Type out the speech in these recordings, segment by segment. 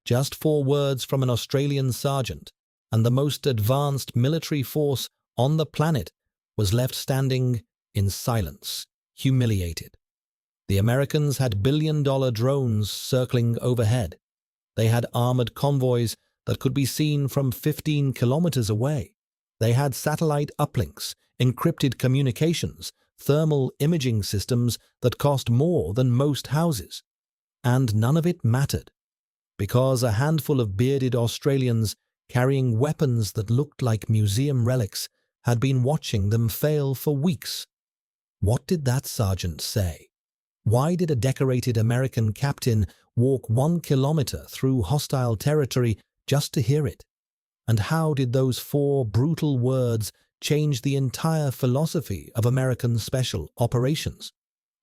Just 4 words from an Australian sergeant, and the most advanced military force on the planet was left standing in silence, humiliated. The Americans had billion-dollar drones circling overhead. They had armored convoys that could be seen from 15 kilometers away. They had satellite uplinks, encrypted communications, thermal imaging systems that cost more than most houses. And none of it mattered, because a handful of bearded Australians carrying weapons that looked like museum relics had been watching them fail for weeks. What did that sergeant say? Why did a decorated American captain walk 1 kilometer through hostile territory just to hear it? And how did those 4 brutal words change the entire philosophy of American special operations?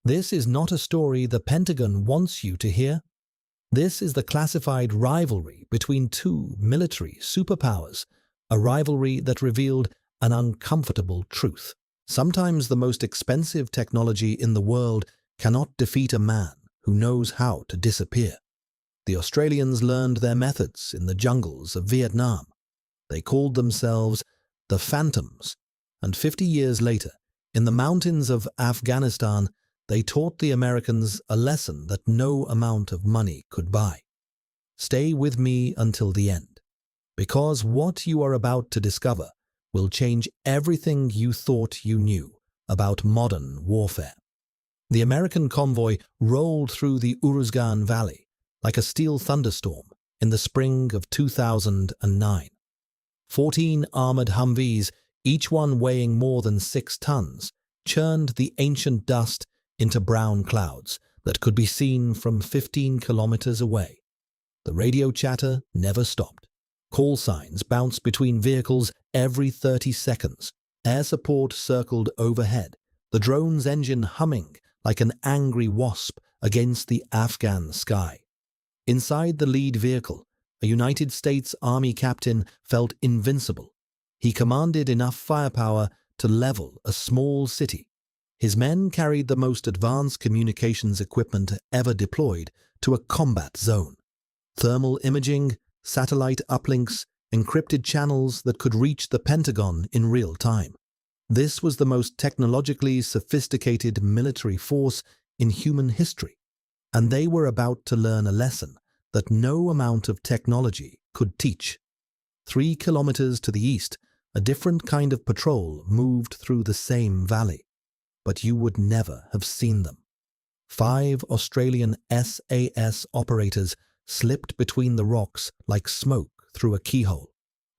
This is not a story the Pentagon wants you to hear. This is the classified rivalry between 2 military superpowers, a rivalry that revealed an uncomfortable truth. Sometimes the most expensive technology in the world cannot defeat a man who knows how to disappear. The Australians learned their methods in the jungles of Vietnam. They called themselves the Phantoms, and 50 years later, in the mountains of Afghanistan, they taught the Americans a lesson that no amount of money could buy. Stay with me until the end, because what you are about to discover will change everything you thought you knew about modern warfare. The American convoy rolled through the Uruzgan Valley like a steel thunderstorm in the spring of 2009. 14 armored Humvees, each one weighing more than 6 tons, churned the ancient dust into brown clouds that could be seen from 15 kilometers away. The radio chatter never stopped. Call signs bounced between vehicles every 30 seconds. Air support circled overhead, the drone's engine humming like an angry wasp against the Afghan sky. Inside the lead vehicle, a United States Army captain felt invincible. He commanded enough firepower to level a small city. His men carried the most advanced communications equipment ever deployed to a combat zone. Thermal imaging, satellite uplinks, encrypted channels that could reach the Pentagon in real time. This was the most technologically sophisticated military force in human history, and they were about to learn a lesson that no amount of technology could teach. 3 kilometers to the east, a different kind of patrol moved through the same valley, but you would never have seen them. 5 Australian SAS operators slipped between the rocks like smoke through a keyhole.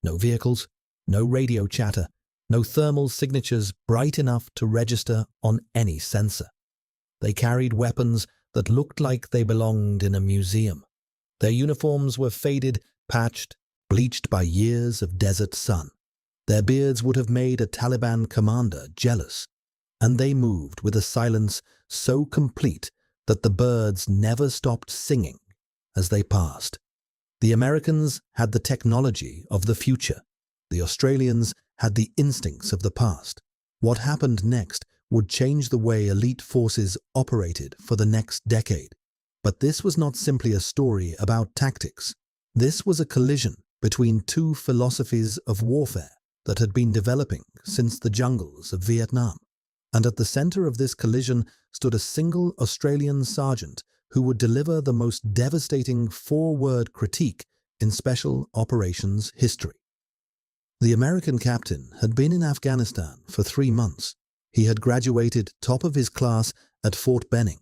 No vehicles, no radio chatter, no thermal signatures bright enough to register on any sensor. They carried weapons that looked like they belonged in a museum. Their uniforms were faded, patched, bleached by years of desert sun. Their beards would have made a Taliban commander jealous, and they moved with a silence so complete that the birds never stopped singing as they passed. The Americans had the technology of the future. The Australians had the instincts of the past. What happened next would change the way elite forces operated for the next decade. But this was not simply a story about tactics. This was a collision between 2 philosophies of warfare that had been developing since the jungles of Vietnam. And at the center of this collision stood a single Australian sergeant who would deliver the most devastating 4-word critique in special operations history. The American captain had been in Afghanistan for 3 months. He had graduated top of his class at Fort Benning.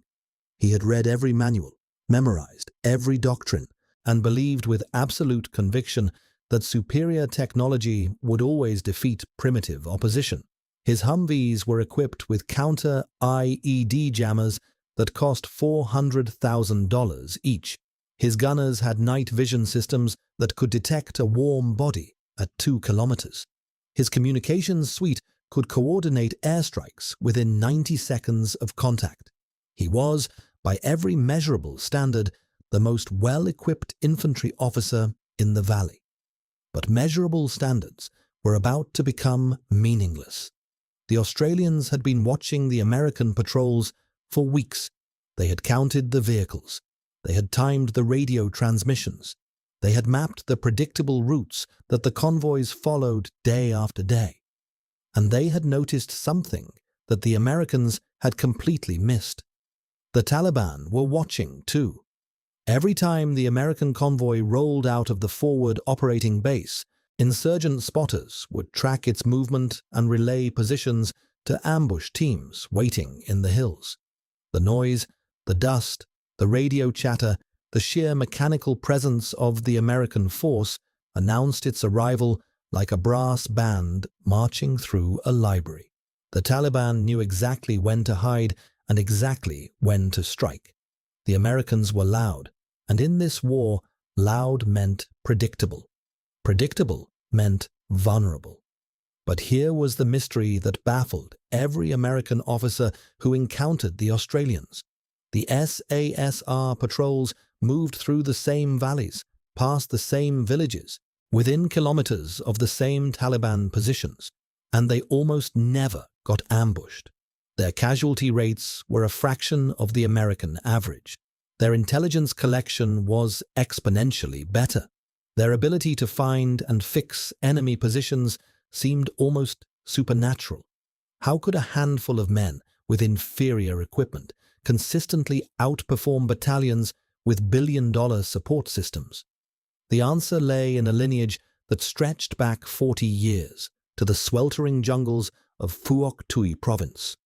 He had read every manual, memorized every doctrine, and believed with absolute conviction that superior technology would always defeat primitive opposition. His Humvees were equipped with counter-IED jammers that cost $400,000 each. His gunners had night vision systems that could detect a warm body at 2 kilometers. His communications suite could coordinate airstrikes within 90 seconds of contact. He was, by every measurable standard, the most well-equipped infantry officer in the valley. But measurable standards were about to become meaningless. The Australians had been watching the American patrols for weeks. They had counted the vehicles. They had timed the radio transmissions. They had mapped the predictable routes that the convoys followed day after day. And they had noticed something that the Americans had completely missed. The Taliban were watching too. Every time the American convoy rolled out of the forward operating base, insurgent spotters would track its movement and relay positions to ambush teams waiting in the hills. The noise, the dust, the radio chatter, the sheer mechanical presence of the American force announced its arrival like a brass band marching through a library. The Taliban knew exactly when to hide and exactly when to strike. The Americans were loud, and in this war, loud meant predictable. Predictable meant vulnerable. But here was the mystery that baffled every American officer who encountered the Australians. The SASR patrols moved through the same valleys, past the same villages, within kilometers of the same Taliban positions, and they almost never got ambushed. Their casualty rates were a fraction of the American average. Their intelligence collection was exponentially better. Their ability to find and fix enemy positions seemed almost supernatural. How could a handful of men with inferior equipment consistently outperform battalions with billion-dollar support systems? The answer lay in a lineage that stretched back 40 years to the sweltering jungles of Phuoc Tuy province.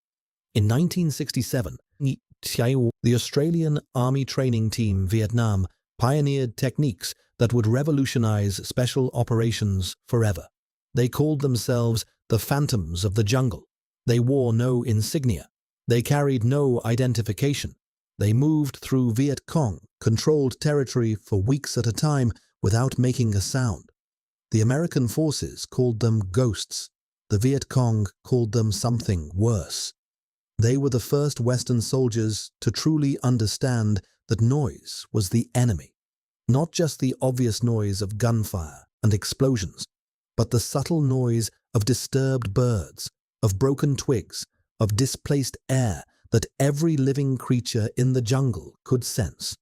In 1967, the Australian Army Training Team Vietnam pioneered techniques that would revolutionize special operations forever. They called themselves the Phantoms of the Jungle. They wore no insignia. They carried no identification. They moved through Viet Cong-controlled territory for weeks at a time without making a sound. The American forces called them ghosts. The Viet Cong called them something worse. They were the first Western soldiers to truly understand that noise was the enemy. Not just the obvious noise of gunfire and explosions, but the subtle noise of disturbed birds, of broken twigs, of displaced air that every living creature in the jungle could sense.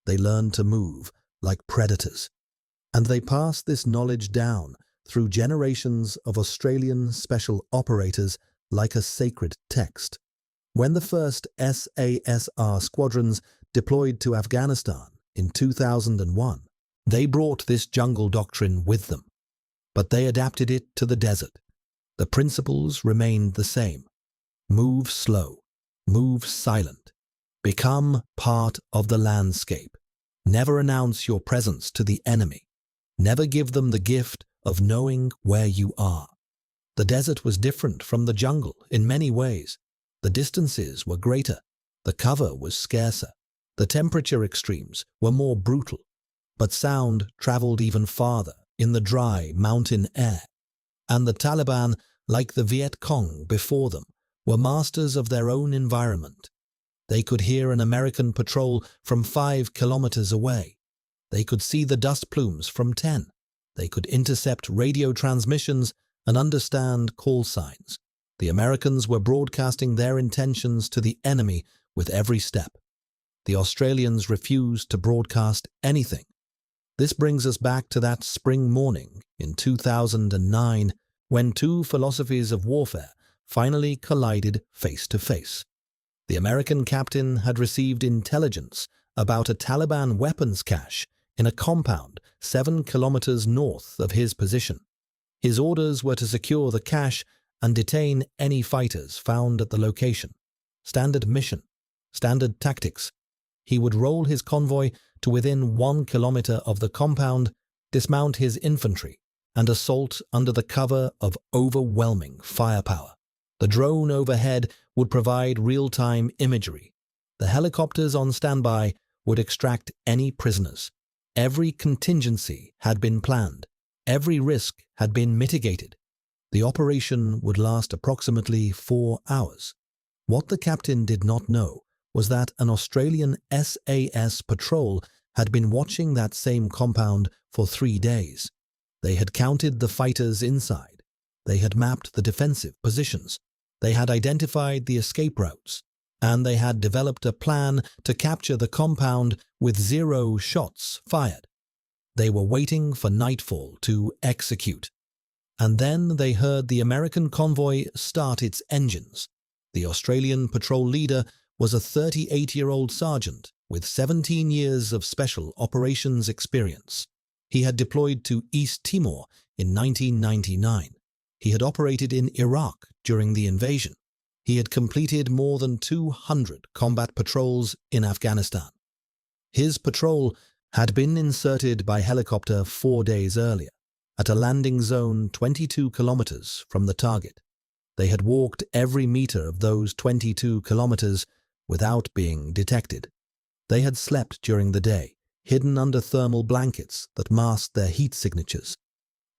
They learned to move like predators. And they passed this knowledge down through generations of Australian special operators like a sacred text. When the first SASR squadrons deployed to Afghanistan in 2001, they brought this jungle doctrine with them. But they adapted it to the desert. The principles remained the same. Move slow, move silent, become part of the landscape. Never announce your presence to the enemy. Never give them the gift of knowing where you are. The desert was different from the jungle in many ways. The distances were greater, the cover was scarcer, the temperature extremes were more brutal, but sound traveled even farther in the dry mountain air. And the Taliban, like the Viet Cong before them, were masters of their own environment. They could hear an American patrol from 5 kilometers away. They could see the dust plumes from 10. They could intercept radio transmissions and understand call signs. The Americans were broadcasting their intentions to the enemy with every step. The Australians refused to broadcast anything. This brings us back to that spring morning in 2009 when two philosophies of warfare finally collided face to face. The American captain had received intelligence about a Taliban weapons cache in a compound 7 kilometers north of his position. His orders were to secure the cache and detain any fighters found at the location. Standard mission, standard tactics. He would roll his convoy to within 1 kilometer of the compound, dismount his infantry, and assault under the cover of overwhelming firepower. The drone overhead would provide real-time imagery. The helicopters on standby would extract any prisoners. Every contingency had been planned. Every risk had been mitigated. The operation would last approximately 4 hours. What the captain did not know was that an Australian SAS patrol had been watching that same compound for 3 days. They had counted the fighters inside. They had mapped the defensive positions. They had identified the escape routes. And they had developed a plan to capture the compound with 0 shots fired. They were waiting for nightfall to execute. And then they heard the American convoy start its engines. The Australian patrol leader was a 38-year-old sergeant with 17 years of special operations experience. He had deployed to East Timor in 1999. He had operated in Iraq during the invasion. He had completed more than 200 combat patrols in Afghanistan. His patrol had been inserted by helicopter 4 days earlier, at a landing zone 22 kilometers from the target. They had walked every meter of those 22 kilometers without being detected. They had slept during the day, hidden under thermal blankets that masked their heat signatures.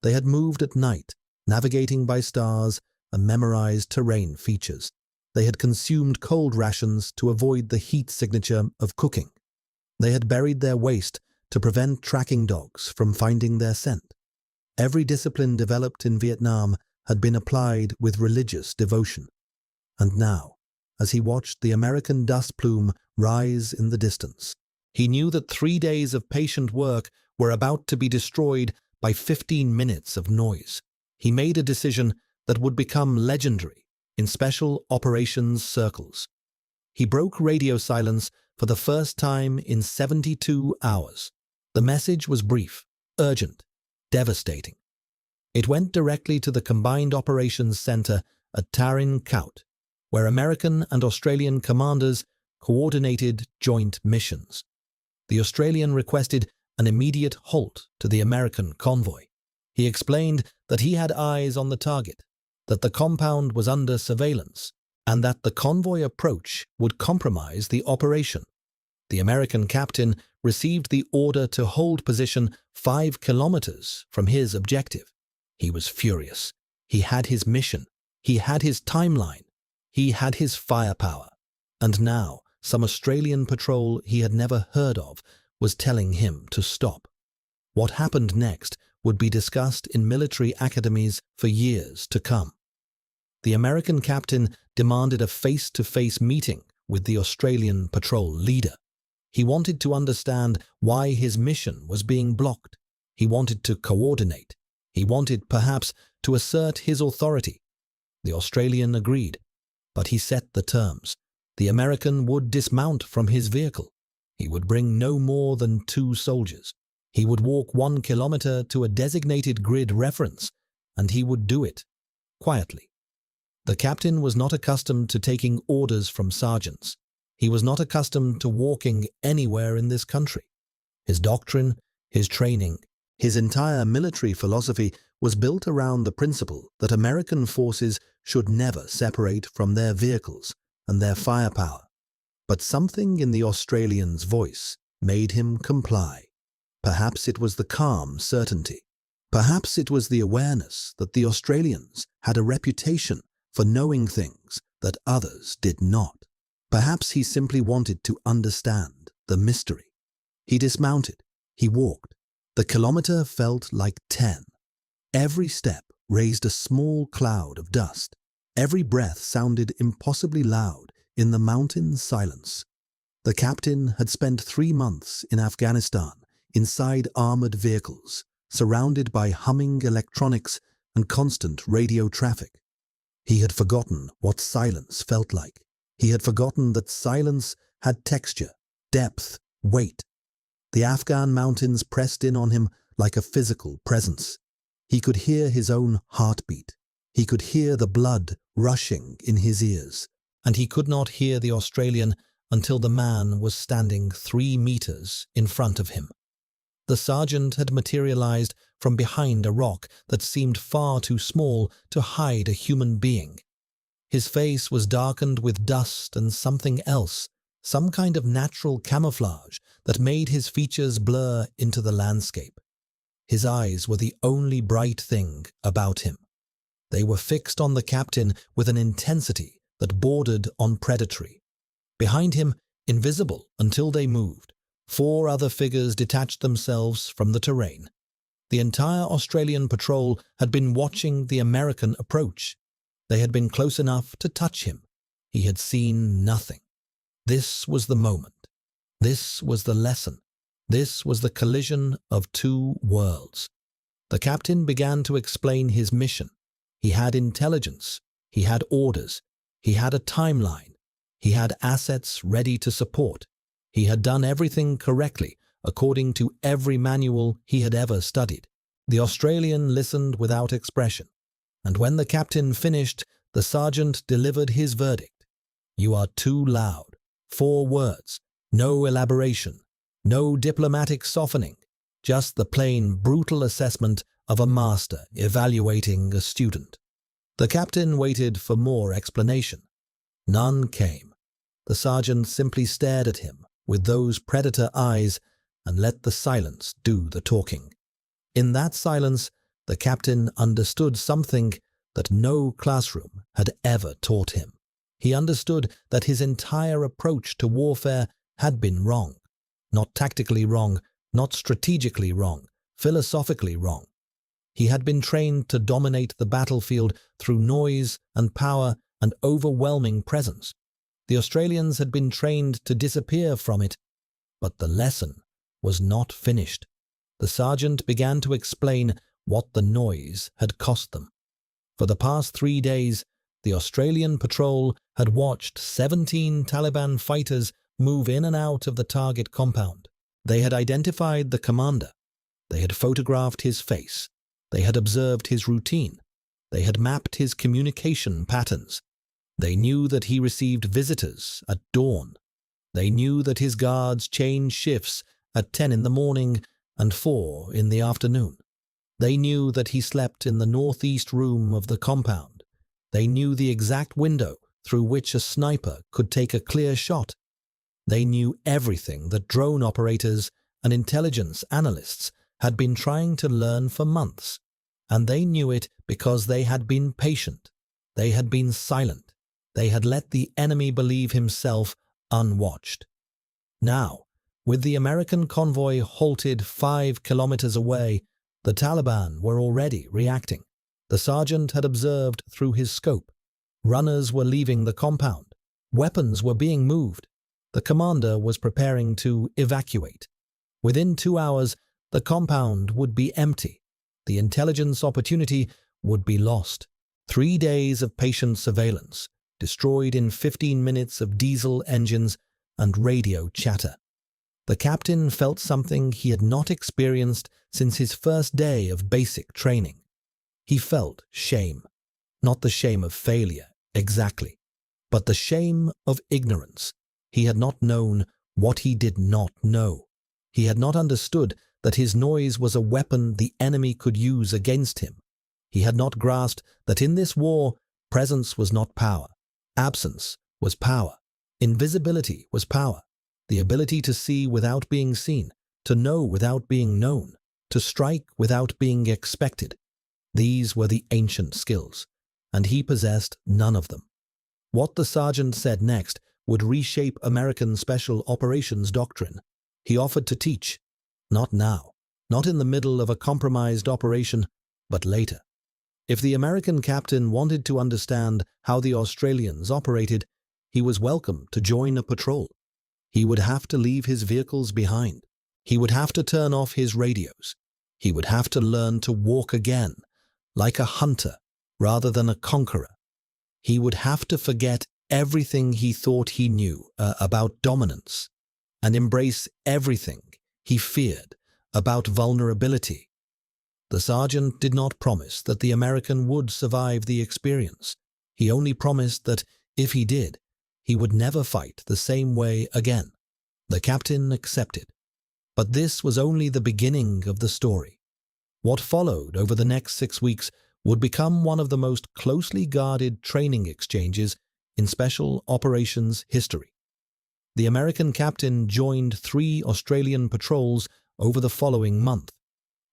They had moved at night, navigating by stars and memorized terrain features. They had consumed cold rations to avoid the heat signature of cooking. They had buried their waste to prevent tracking dogs from finding their scent. Every discipline developed in Vietnam had been applied with religious devotion. And now, as he watched the American dust plume rise in the distance, he knew that 3 days of patient work were about to be destroyed by 15 minutes of noise. He made a decision that would become legendary in special operations circles. He broke radio silence for the first time in 72 hours. The message was brief, urgent, devastating. It went directly to the Combined Operations Center at Tarin Kowt, where American and Australian commanders coordinated joint missions. The Australian requested an immediate halt to the American convoy. He explained that he had eyes on the target, that the compound was under surveillance, and that the convoy approach would compromise the operation. The American captain received the order to hold position 5 kilometers from his objective. He was furious. He had his mission. He had his timeline. He had his firepower. And now, some Australian patrol he had never heard of was telling him to stop. What happened next would be discussed in military academies for years to come. The American captain demanded a face-to-face meeting with the Australian patrol leader. He wanted to understand why his mission was being blocked. He wanted to coordinate. He wanted, perhaps, to assert his authority. The Australian agreed, but he set the terms. The American would dismount from his vehicle. He would bring no more than 2 soldiers. He would walk 1 kilometer to a designated grid reference, and he would do it quietly. The captain was not accustomed to taking orders from sergeants. He was not accustomed to walking anywhere in this country. His doctrine, his training, his entire military philosophy was built around the principle that American forces should never separate from their vehicles and their firepower. But something in the Australian's voice made him comply. Perhaps it was the calm certainty. Perhaps it was the awareness that the Australians had a reputation for knowing things that others did not. Perhaps he simply wanted to understand the mystery. He dismounted. He walked. The kilometer felt like 10. Every step raised a small cloud of dust. Every breath sounded impossibly loud in the mountain silence. The captain had spent 3 months in Afghanistan inside armored vehicles, surrounded by humming electronics and constant radio traffic. He had forgotten what silence felt like. He had forgotten that silence had texture, depth, weight. The Afghan mountains pressed in on him like a physical presence. He could hear his own heartbeat. He could hear the blood rushing in his ears. And he could not hear the Australian until the man was standing 3 meters in front of him. The sergeant had materialized from behind a rock that seemed far too small to hide a human being. His face was darkened with dust and something else, some kind of natural camouflage that made his features blur into the landscape. His eyes were the only bright thing about him. They were fixed on the captain with an intensity that bordered on predatory. Behind him, invisible until they moved, 4 other figures detached themselves from the terrain. The entire Australian patrol had been watching the American approach. They had been close enough to touch him. He had seen nothing. This was the moment. This was the lesson. This was the collision of two worlds. The captain began to explain his mission. He had intelligence, he had orders, he had a timeline, he had assets ready to support. He had done everything correctly, according to every manual he had ever studied. The Australian listened without expression, and when the captain finished, the sergeant delivered his verdict. "You are too loud. 4 words, no elaboration, no diplomatic softening, just the plain, brutal assessment of a master evaluating a student." The captain waited for more explanation. None came. The sergeant simply stared at him with those predator eyes and let the silence do the talking. In that silence, the captain understood something that no classroom had ever taught him. He understood that his entire approach to warfare had been wrong. Not tactically wrong, not strategically wrong, philosophically wrong. He had been trained to dominate the battlefield through noise and power and overwhelming presence. The Australians had been trained to disappear from it, but the lesson was not finished. The sergeant began to explain what the noise had cost them. For the past 3 days, the Australian patrol had watched 17 Taliban fighters move in and out of the target compound. They had identified the commander. They had photographed his face. They had observed his routine. They had mapped his communication patterns. They knew that he received visitors at dawn. They knew that his guards changed shifts at 10 in the morning and 4 in the afternoon. They knew that he slept in the northeast room of the compound. They knew the exact window through which a sniper could take a clear shot. They knew everything that drone operators and intelligence analysts had been trying to learn for months. And they knew it because they had been patient. They had been silent. They had let the enemy believe himself unwatched. Now, with the American convoy halted 5 kilometers away, the Taliban were already reacting. The sergeant had observed through his scope. Runners were leaving the compound. Weapons were being moved. The commander was preparing to evacuate. Within 2 hours, the compound would be empty. The intelligence opportunity would be lost. 3 days of patient surveillance, destroyed in 15 minutes of diesel engines and radio chatter. The captain felt something he had not experienced since his first day of basic training. He felt shame. Not the shame of failure, exactly, but the shame of ignorance. He had not known what he did not know. He had not understood that his noise was a weapon the enemy could use against him. He had not grasped that in this war, presence was not power. Absence was power. Invisibility was power. The ability to see without being seen, to know without being known, to strike without being expected. These were the ancient skills, and he possessed none of them. What the sergeant said next would reshape American Special Operations doctrine. He offered to teach. Not now, not in the middle of a compromised operation, but later. If the American captain wanted to understand how the Australians operated, he was welcome to join a patrol. He would have to leave his vehicles behind. He would have to turn off his radios. He would have to learn to walk again, like a hunter rather than a conqueror. He would have to forget everything he thought he knew about dominance and embrace everything he feared about vulnerability. The sergeant did not promise that the American would survive the experience. He only promised that, if he did, he would never fight the same way again. The captain accepted. But this was only the beginning of the story. What followed over the next 6 weeks would become one of the most closely guarded training exchanges in special operations history. The American captain joined 3 Australian patrols over the following month.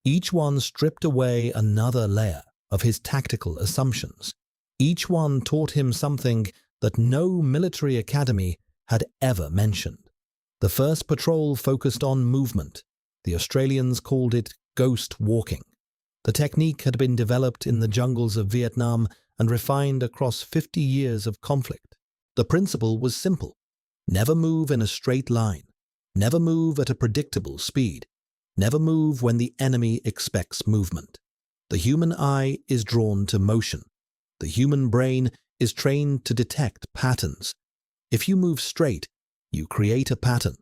Each one stripped away another layer of his tactical assumptions. Each one taught him something that no military academy had ever mentioned. The first patrol focused on movement. The Australians called it ghost walking. The technique had been developed in the jungles of Vietnam and refined across 50 years of conflict. The principle was simple. Never move in a straight line. Never move at a predictable speed. Never move when the enemy expects movement. The human eye is drawn to motion. The human brain is trained to detect patterns. If you move straight, you create a pattern.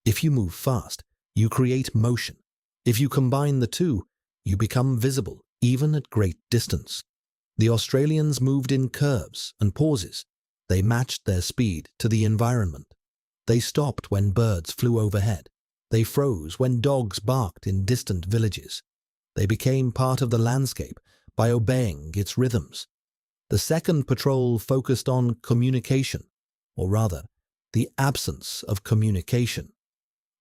If you move fast, you create motion. If you combine the two, you become visible, even at great distance. The Australians moved in curves and pauses. They matched their speed to the environment. They stopped when birds flew overhead. They froze when dogs barked in distant villages. They became part of the landscape by obeying its rhythms. The second patrol focused on communication, or rather, the absence of communication.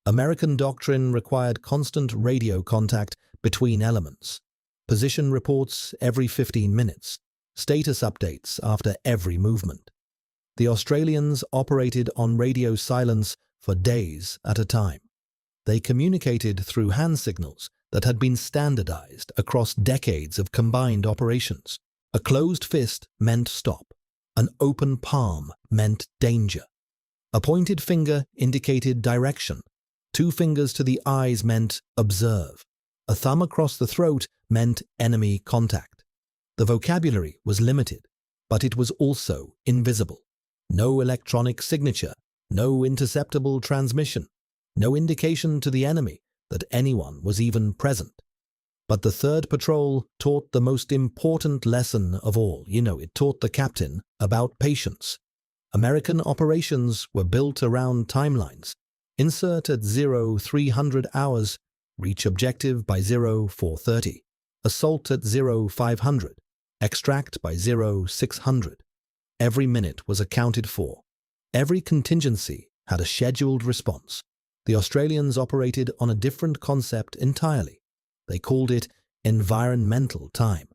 American doctrine required constant radio contact between elements, position reports every 15 minutes, status updates after every movement. The Australians operated on radio silence for days at a time. They communicated through hand signals that had been standardized across decades of combined operations. A closed fist meant stop. An open palm meant danger. A pointed finger indicated direction. 2 fingers to the eyes meant observe. A thumb across the throat meant enemy contact. The vocabulary was limited, but it was also invisible. No electronic signature, no interceptable transmission, no indication to the enemy that anyone was even present. But the third patrol taught the most important lesson of all. It taught the captain about patience. American operations were built around timelines. Insert at 0300 hours, reach objective by 0430. Assault at 0500, extract by 0600. Every minute was accounted for. Every contingency had a scheduled response. The Australians operated on a different concept entirely. They called it environmental time.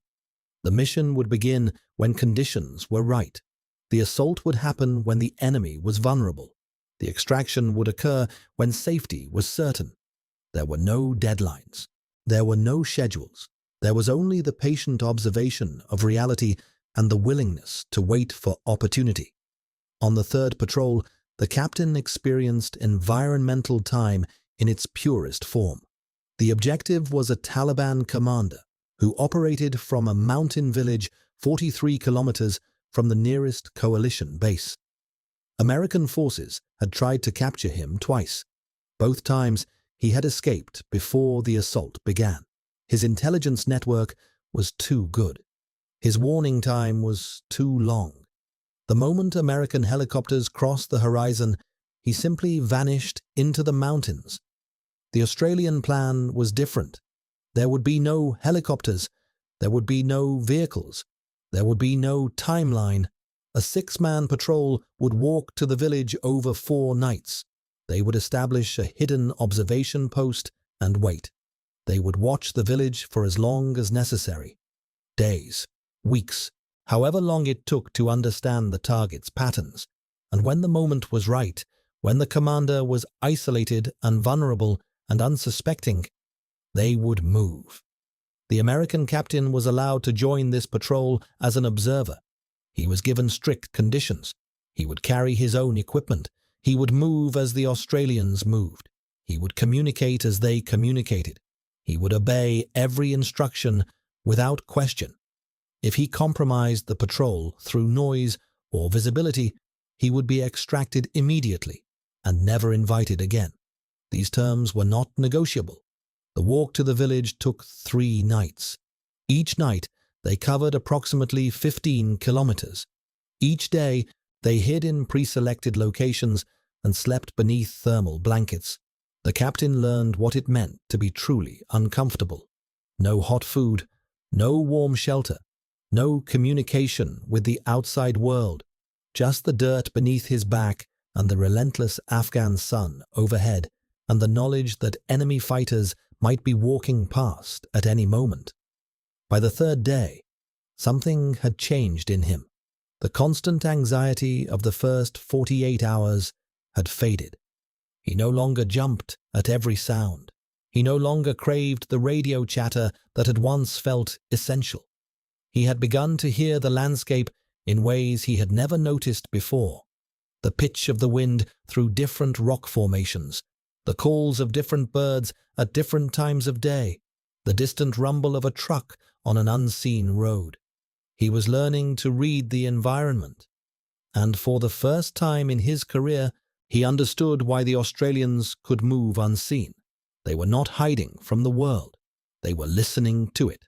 The mission would begin when conditions were right. The assault would happen when the enemy was vulnerable. The extraction would occur when safety was certain. There were no deadlines. There were no schedules. There was only the patient observation of reality and the willingness to wait for opportunity. On the third patrol, the captain experienced environmental time in its purest form. The objective was a Taliban commander who operated from a mountain village 43 kilometers from the nearest coalition base. American forces had tried to capture him twice. Both times, he had escaped before the assault began. His intelligence network was too good. His warning time was too long. The moment American helicopters crossed the horizon, he simply vanished into the mountains. The Australian plan was different. There would be no helicopters. There would be no vehicles. There would be no timeline. A 6-man patrol would walk to the village over 4 nights. They would establish a hidden observation post and wait. They would watch the village for as long as necessary. Days, weeks, however long it took to understand the target's patterns. And when the moment was right, when the commander was isolated and vulnerable and unsuspecting, they would move. The American captain was allowed to join this patrol as an observer. He was given strict conditions. He would carry his own equipment. He would move as the Australians moved. He would communicate as they communicated. He would obey every instruction without question. If he compromised the patrol through noise or visibility, he would be extracted immediately and never invited again. These terms were not negotiable. The walk to the village took 3 nights. Each night, they covered approximately 15 kilometers. Each day, they hid in pre-selected locations and slept beneath thermal blankets. The captain learned what it meant to be truly uncomfortable. No hot food, no warm shelter, no communication with the outside world, just the dirt beneath his back and the relentless Afghan sun overhead, and the knowledge that enemy fighters might be walking past at any moment. By the 3rd day, something had changed in him. The constant anxiety of the first 48 hours had faded. He no longer jumped at every sound. He no longer craved the radio chatter that had once felt essential. He had begun to hear the landscape in ways he had never noticed before. The pitch of the wind through different rock formations, The calls of different birds at different times of day, the distant rumble of a truck on an unseen road. He was learning to read the environment. And for the first time in his career, he understood why the Australians could move unseen. They were not hiding from the world. They were listening to it.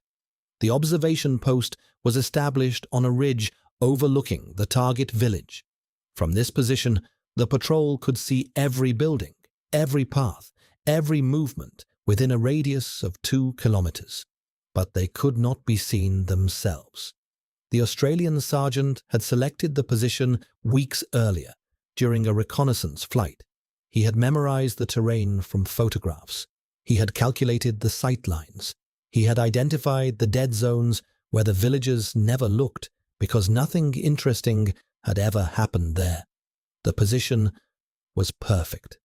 The observation post was established on a ridge overlooking the target village. From this position, the patrol could see every building, every path, every movement within a radius of 2 kilometers. But they could not be seen themselves. The Australian sergeant had selected the position weeks earlier during a reconnaissance flight. He had memorized the terrain from photographs. He had calculated the sight lines. He had identified the dead zones where the villagers never looked because nothing interesting had ever happened there. The position was perfect.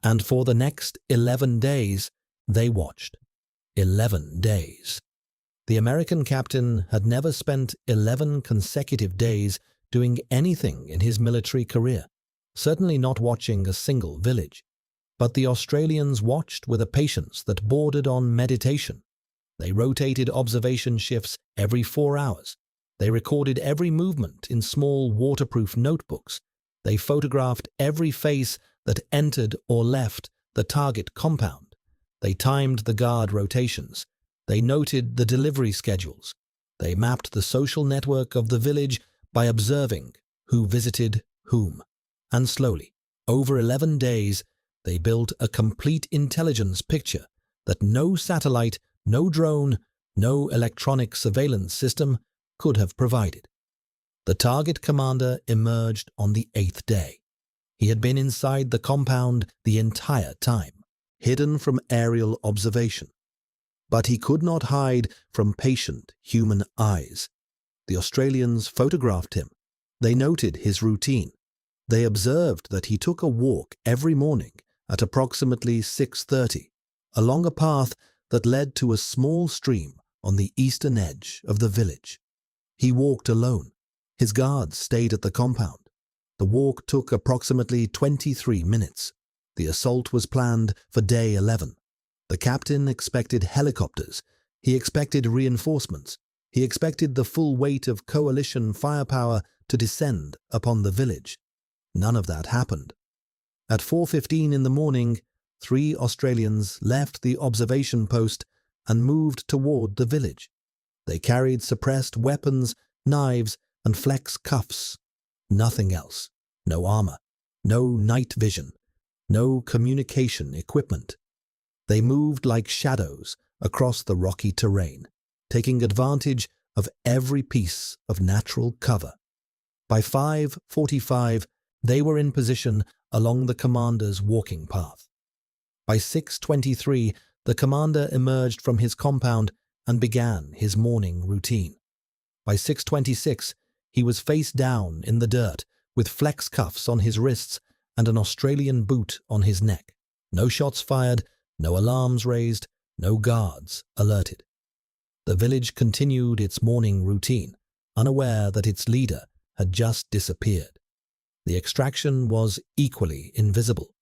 And for the next 11 days, they watched. 11 days. The American captain had never spent 11 consecutive days doing anything in his military career, certainly not watching a single village. But the Australians watched with a patience that bordered on meditation. They rotated observation shifts every 4 hours. They recorded every movement in small waterproof notebooks. They photographed every face that entered or left the target compound. They timed the guard rotations. They noted the delivery schedules. They mapped the social network of the village by observing who visited whom. And slowly, over 11 days, they built a complete intelligence picture that no satellite, no drone, no electronic surveillance system could have provided. The target commander emerged on the 8th day. He had been inside the compound the entire time, hidden from aerial observation. But he could not hide from patient human eyes. The Australians photographed him. They noted his routine. They observed that he took a walk every morning at approximately 6:30, along a path that led to a small stream on the eastern edge of the village. He walked alone. His guards stayed at the compound. The walk took approximately 23 minutes. The assault was planned for day 11. The captain expected helicopters. He expected reinforcements. He expected the full weight of coalition firepower to descend upon the village. None of that happened. At 4:15 in the morning, 3 Australians left the observation post and moved toward the village. They carried suppressed weapons, knives, and flex cuffs. Nothing else. No armor. No night vision. No communication equipment. They moved like shadows across the rocky terrain, taking advantage of every piece of natural cover. By 5:45, they were in position along the commander's walking path. By 6:23, the commander emerged from his compound and began his morning routine. By 6:26, he was face down in the dirt with flex cuffs on his wrists and an Australian boot on his neck. No shots fired, no alarms raised, no guards alerted. The village continued its morning routine, unaware that its leader had just disappeared. The extraction was equally invisible.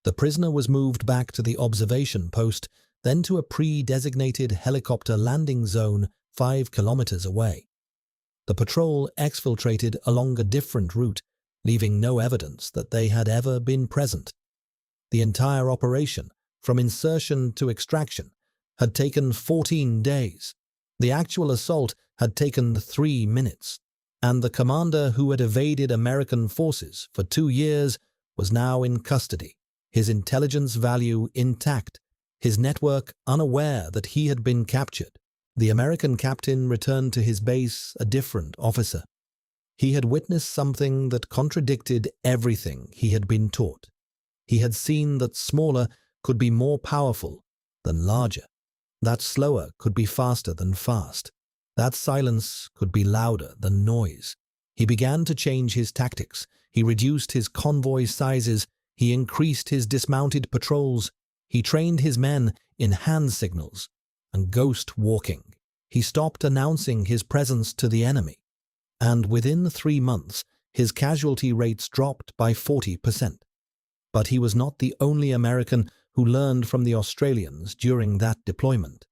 The prisoner was moved back to the observation post, then to a pre-designated helicopter landing zone 5 kilometers away. The patrol exfiltrated along a different route, leaving no evidence that they had ever been present. The entire operation, from insertion to extraction, had taken 14 days. The actual assault had taken 3 minutes, and the commander who had evaded American forces for 2 years was now in custody, his intelligence value intact, his network unaware that he had been captured. The American captain returned to his base a different officer. He had witnessed something that contradicted everything he had been taught. He had seen that smaller could be more powerful than larger, that slower could be faster than fast, that silence could be louder than noise. He began to change his tactics. He reduced his convoy sizes. He increased his dismounted patrols. He trained his men in hand signals and ghost walking. He stopped announcing his presence to the enemy. And within 3 months, his casualty rates dropped by 40%. But he was not the only American who learned from the Australians during that deployment.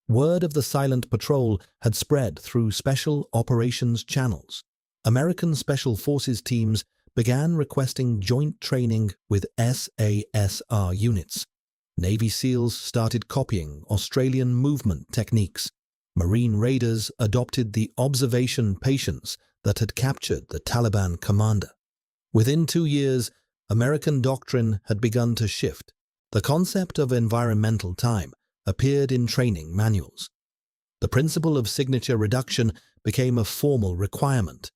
Word of the silent patrol had spread through special operations channels. American Special Forces teams began requesting joint training with SASR units. Navy SEALs started copying Australian movement techniques. Marine raiders adopted the observation patience that had captured the Taliban commander. Within 2 years, American doctrine had begun to shift. The concept of environmental time appeared in training manuals. The principle of signature reduction became a formal requirement.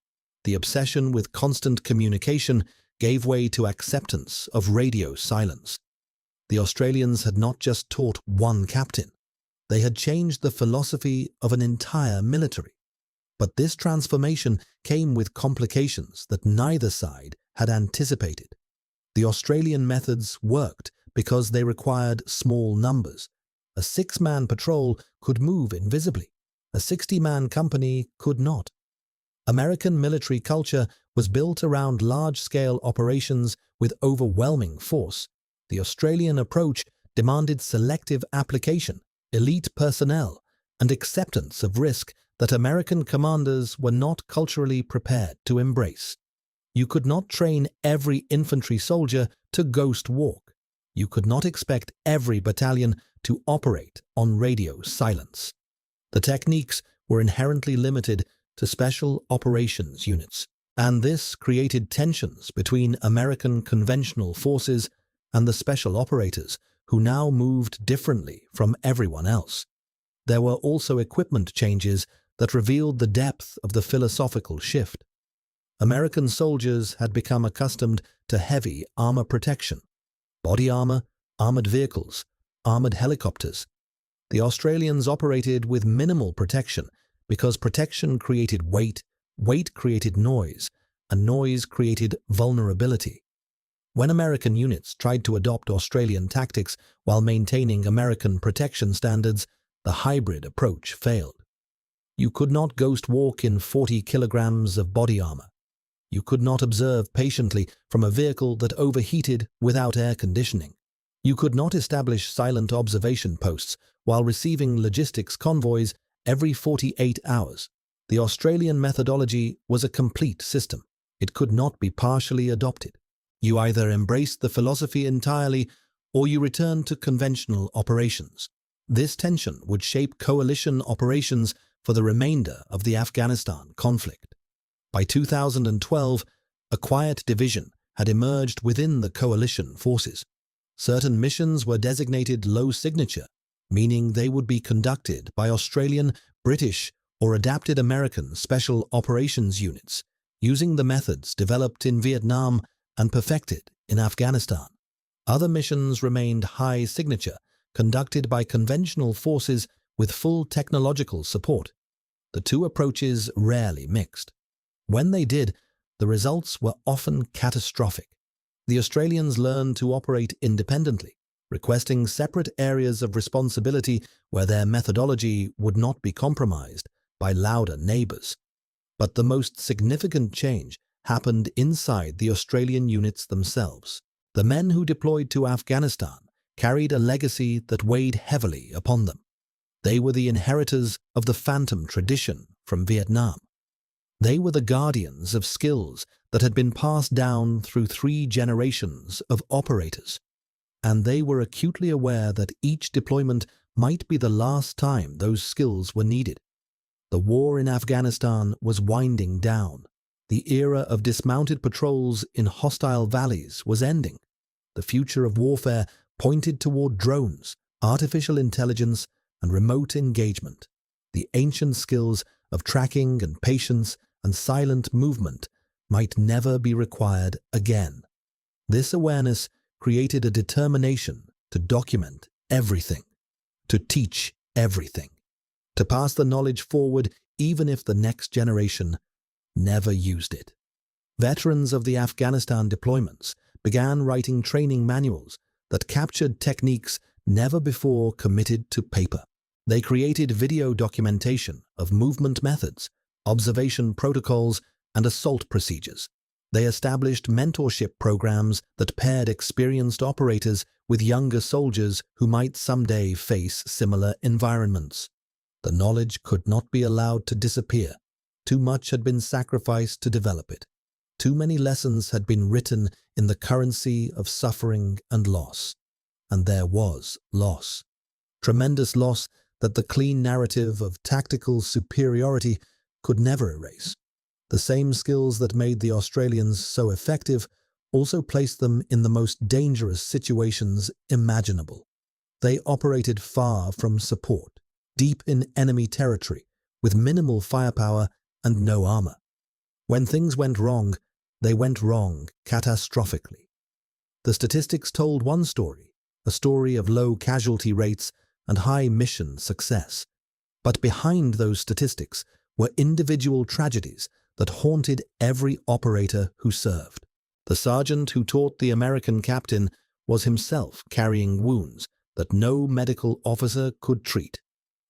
The obsession with constant communication gave way to acceptance of radio silence. The Australians had not just taught one captain. They had changed the philosophy of an entire military. But this transformation came with complications that neither side had anticipated. The Australian methods worked because they required small numbers. A 6-man patrol could move invisibly. A 60-man company could not. American military culture was built around large-scale operations with overwhelming force. The Australian approach demanded selective application, elite personnel, and acceptance of risk that American commanders were not culturally prepared to embrace. You could not train every infantry soldier to ghost walk. You could not expect every battalion to operate on radio silence. The techniques were inherently limited to special operations units, and this created tensions between American conventional forces and the special operators, who now moved differently from everyone else. There were also equipment changes that revealed the depth of the philosophical shift. American soldiers had become accustomed to heavy armor protection, body armor, armored vehicles, armored helicopters. The Australians operated with minimal protection because protection created weight, weight created noise, and noise created vulnerability. When American units tried to adopt Australian tactics while maintaining American protection standards, the hybrid approach failed. You could not ghost walk in 40 kilograms of body armor. You could not observe patiently from a vehicle that overheated without air conditioning. You could not establish silent observation posts while receiving logistics convoys every 48 hours. The Australian methodology was a complete system. It could not be partially adopted. You either embraced the philosophy entirely or you returned to conventional operations. This tension would shape coalition operations for the remainder of the Afghanistan conflict. By 2012, a quiet division had emerged within the coalition forces. Certain missions were designated low signature, meaning they would be conducted by Australian, British, or adapted American special operations units, using the methods developed in Vietnam and perfected in Afghanistan. Other missions remained high signature, conducted by conventional forces with full technological support. The two approaches rarely mixed. When they did, the results were often catastrophic. The Australians learned to operate independently, requesting separate areas of responsibility where their methodology would not be compromised by louder neighbours. But the most significant change happened inside the Australian units themselves. The men who deployed to Afghanistan carried a legacy that weighed heavily upon them. They were the inheritors of the phantom tradition from Vietnam. They were the guardians of skills that had been passed down through 3 generations of operators. And they were acutely aware that each deployment might be the last time those skills were needed. The war in Afghanistan was winding down. The era of dismounted patrols in hostile valleys was ending. The future of warfare pointed toward drones, artificial intelligence, and remote engagement. The ancient skills of tracking and patience and silent movement might never be required again. This awareness created a determination to document everything, to teach everything, to pass the knowledge forward even if the next generation never used it. Veterans of the Afghanistan deployments began writing training manuals that captured techniques never before committed to paper. They created video documentation of movement methods, observation protocols, and assault procedures. They established mentorship programs that paired experienced operators with younger soldiers who might someday face similar environments. The knowledge could not be allowed to disappear. Too much had been sacrificed to develop it. Too many lessons had been written in the currency of suffering and loss. And there was loss. Tremendous loss that the clean narrative of tactical superiority could never erase. The same skills that made the Australians so effective also placed them in the most dangerous situations imaginable. They operated far from support, deep in enemy territory, with minimal firepower and no armor. When things went wrong, they went wrong catastrophically. The statistics told one story, a story of low casualty rates and high mission success. But behind those statistics were individual tragedies that haunted every operator who served. The sergeant who taught the American captain was himself carrying wounds that no medical officer could treat.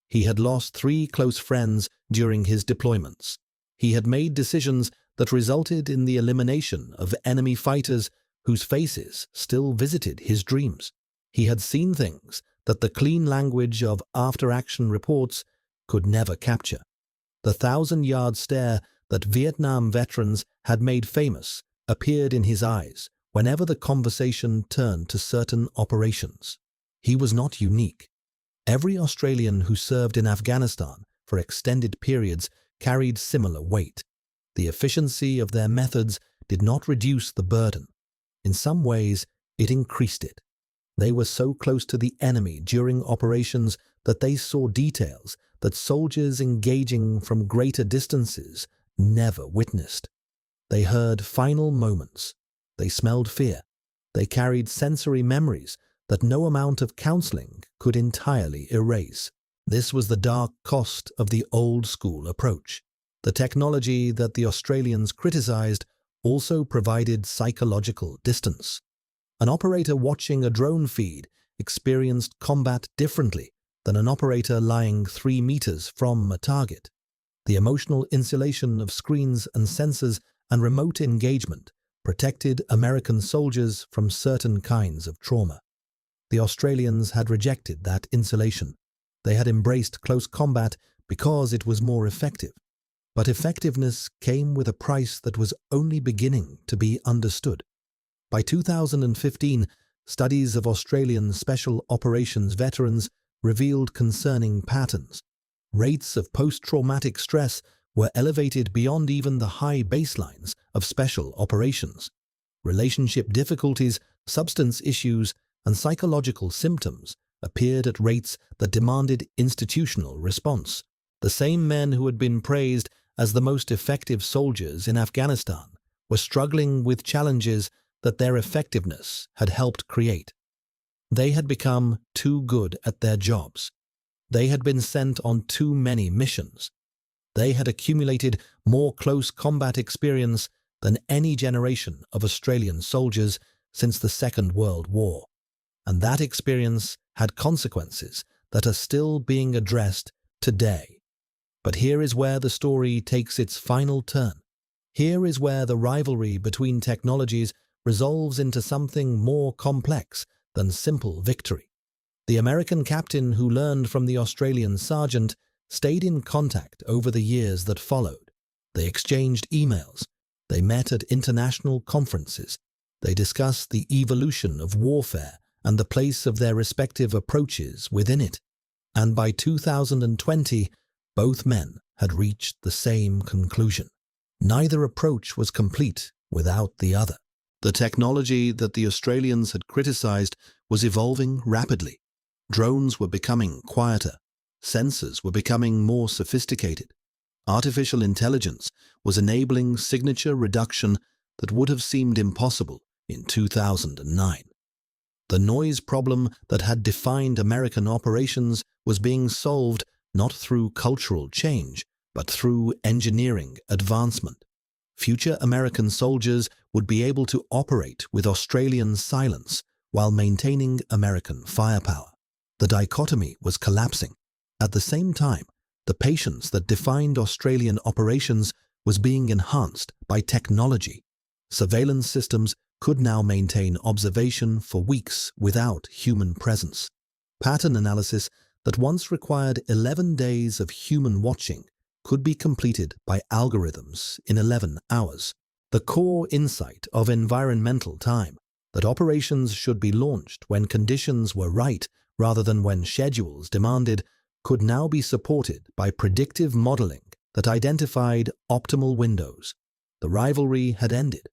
He had lost 3 close friends during his deployments. He had made decisions that resulted in the elimination of enemy fighters whose faces still visited his dreams. He had seen things that the clean language of after-action reports could never capture. The 1,000-yard stare that Vietnam veterans had made famous appeared in his eyes whenever the conversation turned to certain operations. He was not unique. Every Australian who served in Afghanistan for extended periods carried similar weight. The efficiency of their methods did not reduce the burden. In some ways, it increased it. They were so close to the enemy during operations that they saw details that soldiers engaging from greater distances never witnessed. They heard final moments. They smelled fear. They carried sensory memories that no amount of counseling could entirely erase. This was the dark cost of the old-school approach. The technology that the Australians criticized also provided psychological distance. An operator watching a drone feed experienced combat differently than an operator lying 3 meters from a target. The emotional insulation of screens and sensors and remote engagement protected American soldiers from certain kinds of trauma. The Australians had rejected that insulation. They had embraced close combat because it was more effective. But effectiveness came with a price that was only beginning to be understood. By 2015, studies of Australian Special Operations veterans revealed concerning patterns. Rates of post-traumatic stress were elevated beyond even the high baselines of special operations. Relationship difficulties, substance issues, and psychological symptoms appeared at rates that demanded institutional response. The same men who had been praised as the most effective soldiers in Afghanistan were struggling with challenges that their effectiveness had helped create. They had become too good at their jobs. They had been sent on too many missions. They had accumulated more close combat experience than any generation of Australian soldiers since the Second World War. And that experience had consequences that are still being addressed today. But here is where the story takes its final turn. Here is where the rivalry between technologies resolves into something more complex than simple victory. The American captain who learned from the Australian sergeant stayed in contact over the years that followed. They exchanged emails. They met at international conferences. They discussed the evolution of warfare and the place of their respective approaches within it. And by 2020, both men had reached the same conclusion. Neither approach was complete without the other. The technology that the Australians had criticized was evolving rapidly. Drones were becoming quieter. Sensors were becoming more sophisticated. Artificial intelligence was enabling signature reduction that would have seemed impossible in 2009. The noise problem that had defined American operations was being solved not through cultural change, but through engineering advancement. Future American soldiers would be able to operate with Australian silence while maintaining American firepower. The dichotomy was collapsing. At the same time, the patience that defined Australian operations was being enhanced by technology. Surveillance systems could now maintain observation for weeks without human presence. Pattern analysis that once required 11 days of human watching could be completed by algorithms in 11 hours. The core insight of environmental time, that operations should be launched when conditions were right rather than when schedules demanded, could now be supported by predictive modeling that identified optimal windows. The rivalry had ended,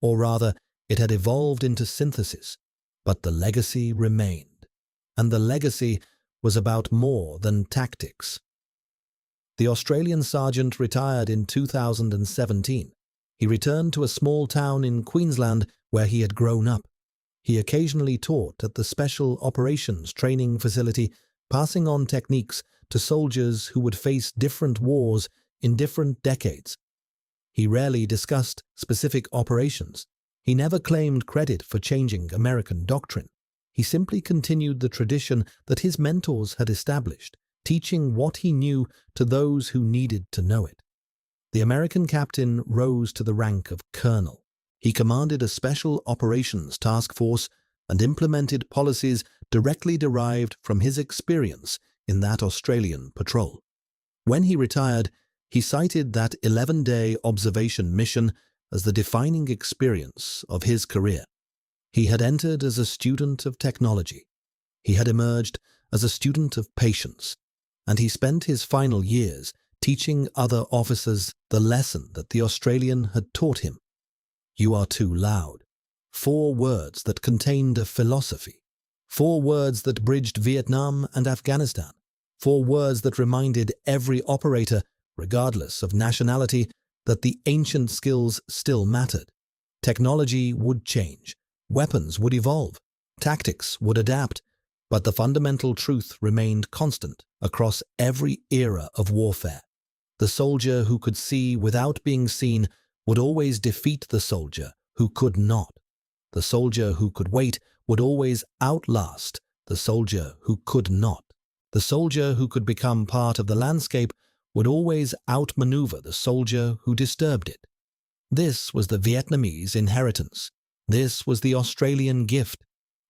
or rather, it had evolved into synthesis, but the legacy remained. And the legacy was about more than tactics. The Australian sergeant retired in 2017. He returned to a small town in Queensland where he had grown up. He occasionally taught at the Special Operations Training Facility, passing on techniques to soldiers who would face different wars in different decades. He rarely discussed specific operations. He never claimed credit for changing American doctrine. He simply continued the tradition that his mentors had established, teaching what he knew to those who needed to know it. The American captain rose to the rank of colonel. He commanded a special operations task force and implemented policies directly derived from his experience in that Australian patrol. When he retired, he cited that 11-day observation mission as the defining experience of his career. He had entered as a student of technology. He had emerged as a student of patience, and he spent his final years teaching other officers the lesson that the Australian had taught him. You are too loud. 4 words that contained a philosophy. 4 words that bridged Vietnam and Afghanistan. 4 words that reminded every operator, regardless of nationality, that the ancient skills still mattered. Technology would change. Weapons would evolve. Tactics would adapt. But the fundamental truth remained constant across every era of warfare. The soldier who could see without being seen would always defeat the soldier who could not. The soldier who could wait would always outlast the soldier who could not. The soldier who could become part of the landscape would always outmaneuver the soldier who disturbed it. This was the Vietnamese inheritance. This was the Australian gift.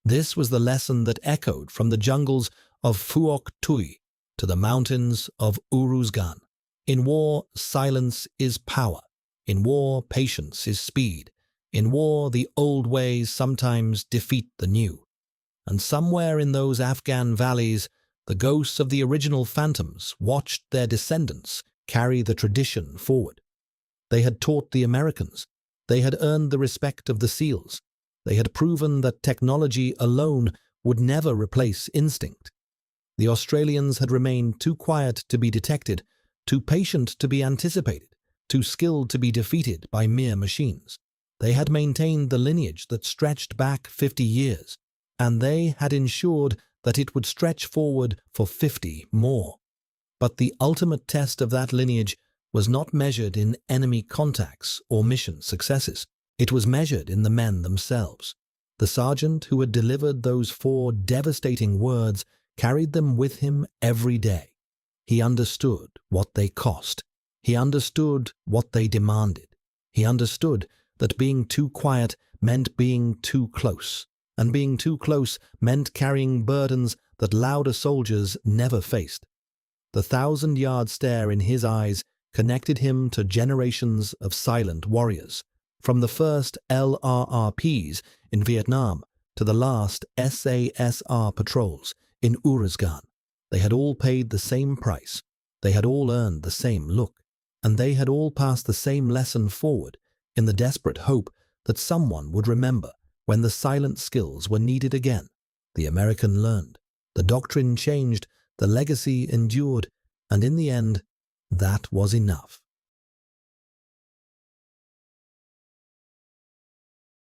This was the lesson that echoed from the jungles of Phuoc Tuy to the mountains of Uruzgan. In war, silence is power. In war, patience is speed. In war, the old ways sometimes defeat the new. And somewhere in those Afghan valleys, the ghosts of the original phantoms watched their descendants carry the tradition forward. They had taught the Americans. They had earned the respect of the SEALs. They had proven that technology alone would never replace instinct. The Australians had remained too quiet to be detected, too patient to be anticipated, too skilled to be defeated by mere machines. They had maintained the lineage that stretched back 50 years, and they had ensured that it would stretch forward for 50 more. But the ultimate test of that lineage was not measured in enemy contacts or mission successes. It was measured in the men themselves. The sergeant who had delivered those 4 devastating words carried them with him every day. He understood what they cost. He understood what they demanded. He understood that being too quiet meant being too close, and being too close meant carrying burdens that louder soldiers never faced. The 1,000-yard stare in his eyes connected him to generations of silent warriors, from the first LRRPs in Vietnam to the last SASR patrols in Uruzgan. They had all paid the same price, they had all earned the same look, and they had all passed the same lesson forward in the desperate hope that someone would remember when the silent skills were needed again. The American learned, the doctrine changed, the legacy endured, and in the end, that was enough.